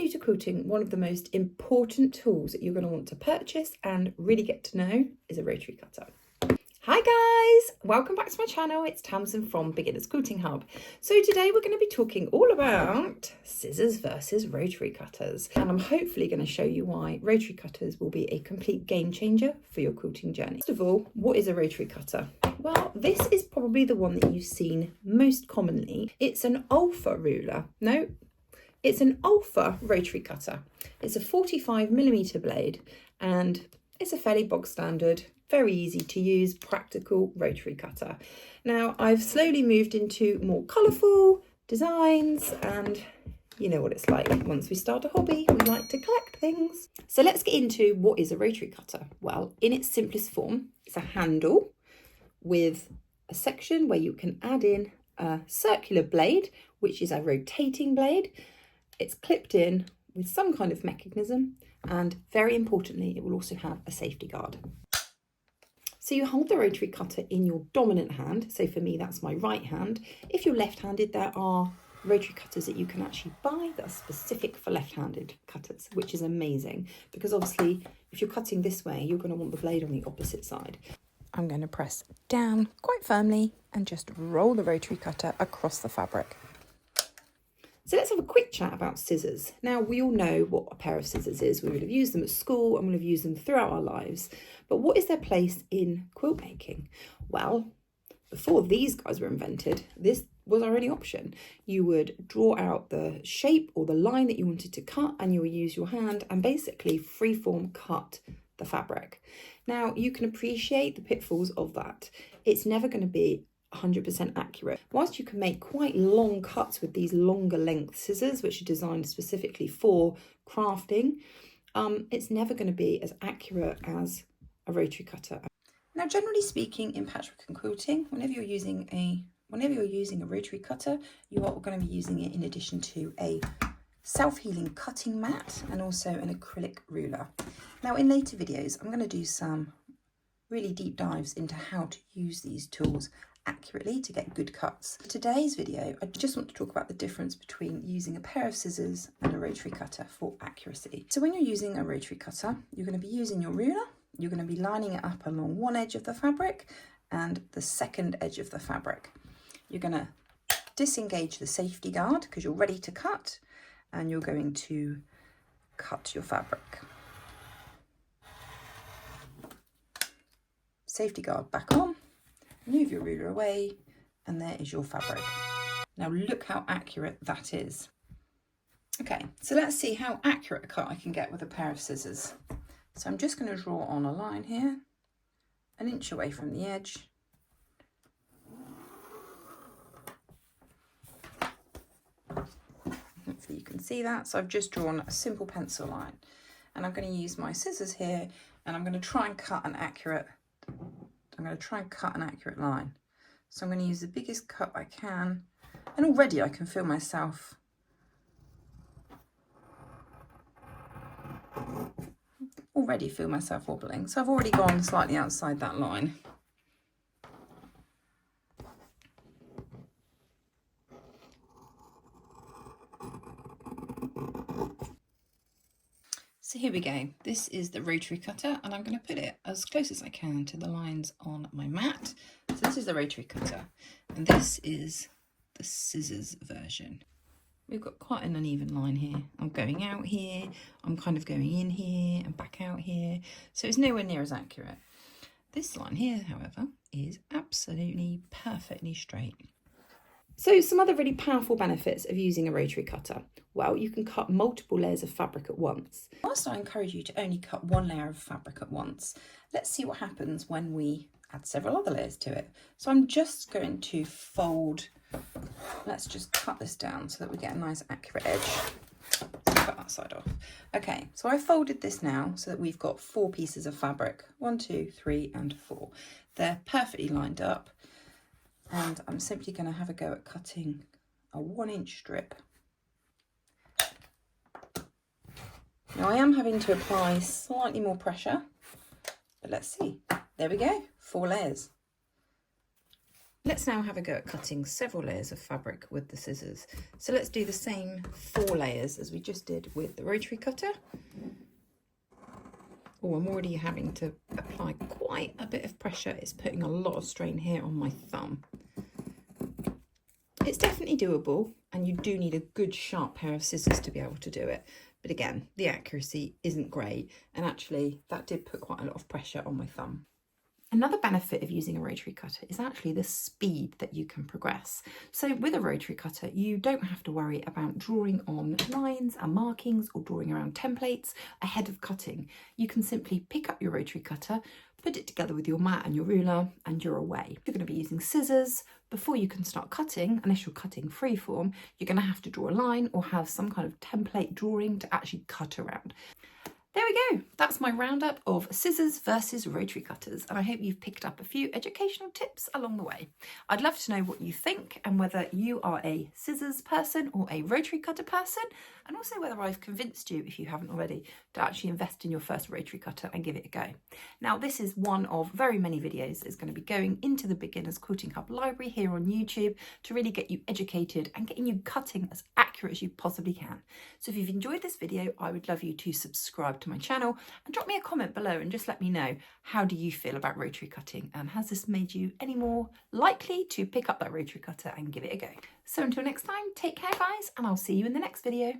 new to quilting, one of the most important tools that you're going to want to purchase and really get to know is a rotary cutter. Hi guys, welcome back to my channel. It's Tamsin from Beginners Quilting Hub. So today we're going to be talking all about scissors versus rotary cutters, and I'm hopefully going to show you why rotary cutters will be a complete game changer for your quilting journey. First of all, what is a rotary cutter? Well, this is probably the one that you've seen most commonly. It's an ALHA ruler. No, it's an ALHA rotary cutter. It's a 45mm blade and it's a fairly bog standard, very easy to use, practical rotary cutter. Now, I've slowly moved into more colourful designs, and you know what it's like. Once we start a hobby, we like to collect things. So let's get into what is a rotary cutter. Well, in its simplest form, it's a handle with a section where you can add in a circular blade, which is a rotating blade. It's clipped in with some kind of mechanism, and very importantly, it will also have a safety guard. So you hold the rotary cutter in your dominant hand. So for me, that's my right hand. If you're left-handed, there are rotary cutters that you can actually buy that are specific for left-handed cutters, which is amazing because obviously if you're cutting this way, you're going to want the blade on the opposite side. I'm going to press down quite firmly and just roll the rotary cutter across the fabric. So let's have a quick chat about scissors. Now, we all know what a pair of scissors is. We would have used them at school and we'll have used them throughout our lives. But what is their place in quilt making? Well, before these guys were invented, this was our only option. You would draw out the shape or the line that you wanted to cut, and you would use your hand and basically freeform cut the fabric. Now, you can appreciate the pitfalls of that. It's never going to be 100% accurate. Whilst you can make quite long cuts with these longer length scissors, which are designed specifically for crafting, it's never going to be as accurate as a rotary cutter. Now, generally speaking, in patchwork and quilting, whenever you're using a rotary cutter, you are going to be using it in addition to a self-healing cutting mat and also an acrylic ruler. Now, in later videos, I'm going to do some really deep dives into how to use these tools accurately to get good cuts. For today's video, I just want to talk about the difference between using a pair of scissors and a rotary cutter for accuracy. So when you're using a rotary cutter, you're going to be using your ruler, you're going to be lining it up along one edge of the fabric and the second edge of the fabric. You're going to disengage the safety guard because you're ready to cut, and you're going to cut your fabric. Safety guard back on. Move your ruler away, and there is your fabric. Now look how accurate that is. Okay, so let's see how accurate a cut I can get with a pair of scissors. So I'm just going to draw on a line here, an inch away from the edge. Hopefully you can see that. So I've just drawn a simple pencil line, and I'm going to use my scissors here, and I'm going to try and cut an accurate line. So I'm going to use the biggest cut I can, and already I can feel myself wobbling. So I've already gone slightly outside that line. So here we go. This is the rotary cutter, and I'm going to put it as close as I can to the lines on my mat. So this is the rotary cutter, and this is the scissors version. We've got quite an uneven line here. I'm going out here, I'm kind of going in here and back out here. So it's nowhere near as accurate. This line here, however, is absolutely perfectly straight. So some other really powerful benefits of using a rotary cutter. Well, you can cut multiple layers of fabric at once. Whilst I encourage you to only cut one layer of fabric at once, let's see what happens when we add several other layers to it. So I'm just going to fold, let's just cut this down so that we get a nice accurate edge. Cut that side off. Okay, so I folded this now so that we've got 4 pieces of fabric. 1, 2, 3, and 4. They're perfectly lined up. And I'm simply going to have a go at cutting a 1-inch strip. Now I am having to apply slightly more pressure, but let's see. There we go, 4 layers. Let's now have a go at cutting several layers of fabric with the scissors. So let's do the same 4 layers as we just did with the rotary cutter. Oh, I'm already having to apply quite a bit of pressure. It's putting a lot of strain here on my thumb. It's definitely doable, and you do need a good sharp pair of scissors to be able to do it. But again, the accuracy isn't great, and actually that did put quite a lot of pressure on my thumb. Another benefit of using a rotary cutter is actually the speed that you can progress. So with a rotary cutter, you don't have to worry about drawing on lines and markings or drawing around templates ahead of cutting. You can simply pick up your rotary cutter, put it together with your mat and your ruler, and you're away. You're going to be using scissors. Before you can start cutting, unless you're cutting freeform, you're going to have to draw a line or have some kind of template drawing to actually cut around. There we go, that's my roundup of scissors versus rotary cutters, and I hope you've picked up a few educational tips along the way. I'd love to know what you think and whether you are a scissors person or a rotary cutter person, and also whether I've convinced you, if you haven't already, to actually invest in your first rotary cutter and give it a go. Now, this is one of very many videos that's going to be going into the Beginners Quilting Hub library here on YouTube to really get you educated and getting you cutting as accurate as you possibly can. So if you've enjoyed this video, I would love you to subscribe to my channel and drop me a comment below and just let me know, how do you feel about rotary cutting, and has this made you any more likely to pick up that rotary cutter and give it a go? So until next time, take care guys, and I'll see you in the next video.